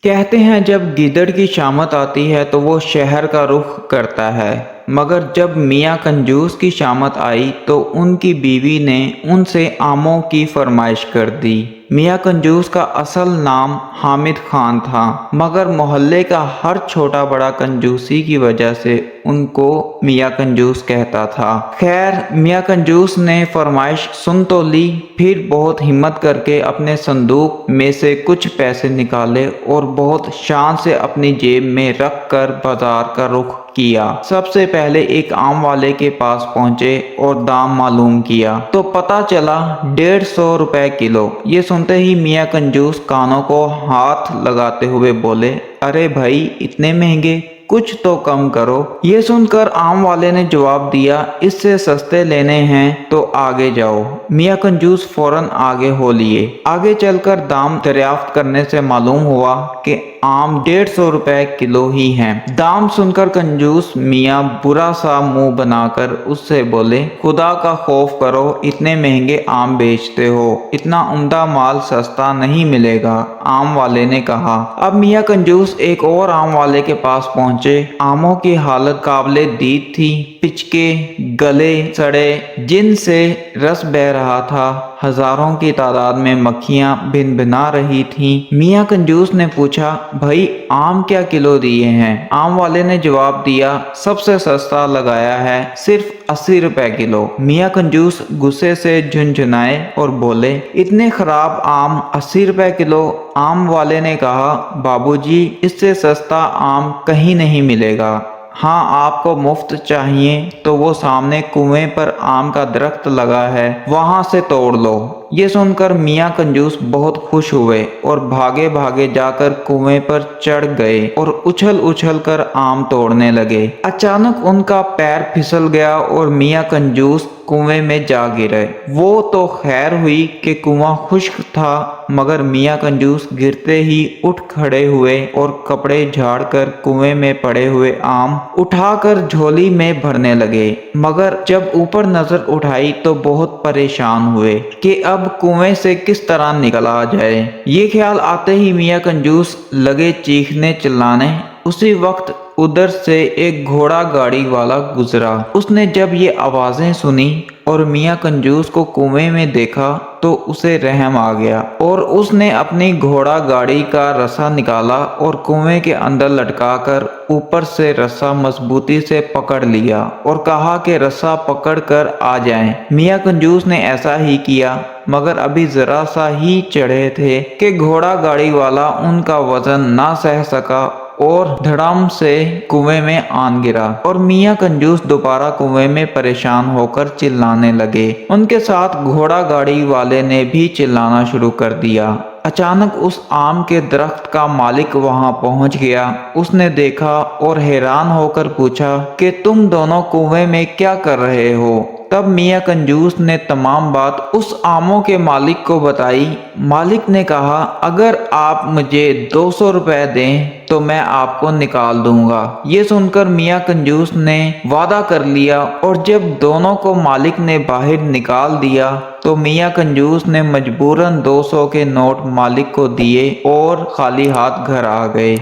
कहते हैं जब गिदड़ की शामत आती है तो वो शहर का रुख करता है, मगर जब मियाँ कंजूस की शामत आई तो उनकी बीवी ने उनसे आमों की फरमाइश कर दी। मियाँ कंजूस का असल नाम हामिद खान था, मगर मोहल्ले का हर छोटा बड़ा कंजूसी की वजह से उनको मियाँ कंजूस कहता था। खैर, मियाँ कंजूस ने फरमाइश सुन तो ली, फिर बहुत हिम्मत करके अपने संदूक में से कुछ पैसे निकाले और बहुत शान से अपनी जेब में रख कर बाजार का रुख किया। सबसे पहले एक आम वाले के पास पहुंचे और दाम मालूम किया तो पता चला 150 रुपए किलो। ये सुनते ही मियाँ कंजूस कानों को हाथ लगाते हुए बोले, अरे भाई, इतने महंगे, कुछ तो कम करो। ये सुनकर आम वाले ने जवाब दिया, इससे सस्ते लेने हैं तो आगे जाओ। मियाँ कंजूस फौरन आगे हो लिए। आगे चलकर दाम दरियाफ्त करने से मालूम हुआ कि आम 150 रुपए किलो ही हैं। दाम सुनकर कंजूस मियाँ बुरा सा मुंह बनाकर उससे बोले, खुदा का खौफ करो, इतने महंगे आम बेचते हो, इतना उम्दा माल सस्ता नहीं मिलेगा। आम वाले ने कहा। अब मियाँ कंजूस एक और आम वाले के पास पहुंचे। आमों की हालत काबिले दीद थी, पिचके, गले सड़े, जिनसे रस बह रहा था। हजारों की तादाद में मक्खियां भिनभिना रही थीं। मियाँ कंजूस ने पूछा, भाई, आम क्या किलो दिए हैं? आम वाले ने जवाब दिया, सबसे सस्ता लगाया है, सिर्फ 80 रुपए किलो। मियाँ कंजूस गुस्से से झुनझुनाए और बोले, इतने खराब आम 80 रुपए किलो? आम वाले ने कहा, बाबूजी, इससे सस्ता आम कहीं नहीं मिलेगा। हाँ, आपको मुफ्त चाहिए तो वो सामने कुएं पर आम का दरख्त लगा है, वहां से तोड़ लो। ये सुनकर मियाँ कंजूस बहुत खुश हुए और भागे भागे जाकर कुएं पर चढ़ गए और उछल उछल कर आम तोड़ने लगे। अचानक उनका पैर फिसल गया और मियाँ कंजूस कुएं में जा गिरे। वो तो खैर हुई कि कुआं खुश्क था, मगर मियाँ कंजूस गिरते ही उठ खड़े हुए और कपड़े झाड़कर कुएं में पड़े हुए आम उठाकर झोली में भरने लगे। मगर जब ऊपर नजर उठाई तो बहुत परेशान हुए कि अब कुएं से किस तरह निकला जाए। ये ख्याल आते ही मियाँ कंजूस लगे चीखने चिल्लाने। उसी वक्त उधर से एक घोड़ा गाड़ी वाला गुजरा। उसने जब ये आवाजें सुनी और मियाँ कंजूस को कुएं में देखा तो उसे रहम आ गया और उसने अपनी घोड़ा गाड़ी का रस्सा निकाला और कुएं के अंदर लटकाकर ऊपर से रस्सा मजबूती से पकड़ लिया और कहा कि रस्सा पकड़ कर आ जाएं। मियाँ कंजूस ने ऐसा ही किया, मगर अभी जरा सा ही चढ़े थे कि घोड़ा गाड़ी वाला उनका वजन ना सह सका और धड़ाम से कुएं में आन गिरा और मियाँ कंजूस दोबारा कुएं में परेशान होकर चिल्लाने लगे। उनके साथ घोड़ा गाड़ी वाले ने भी चिल्लाना शुरू कर दिया। अचानक उस आम के दरख्त का मालिक वहां पहुंच गया। उसने देखा और हैरान होकर पूछा कि तुम दोनों कुएं में क्या कर रहे हो? तब मियाँ कंजूस ने तमाम बात उस आमों के मालिक को बताई। मालिक ने कहा, अगर आप मुझे 200 रुपए दें तो मैं आपको निकाल दूंगा। ये सुनकर मियाँ कंजूस ने वादा कर लिया और जब दोनों को मालिक ने बाहर निकाल दिया तो मियाँ कंजूस ने मजबूरन 200 के नोट मालिक को दिए और खाली हाथ घर आ गए।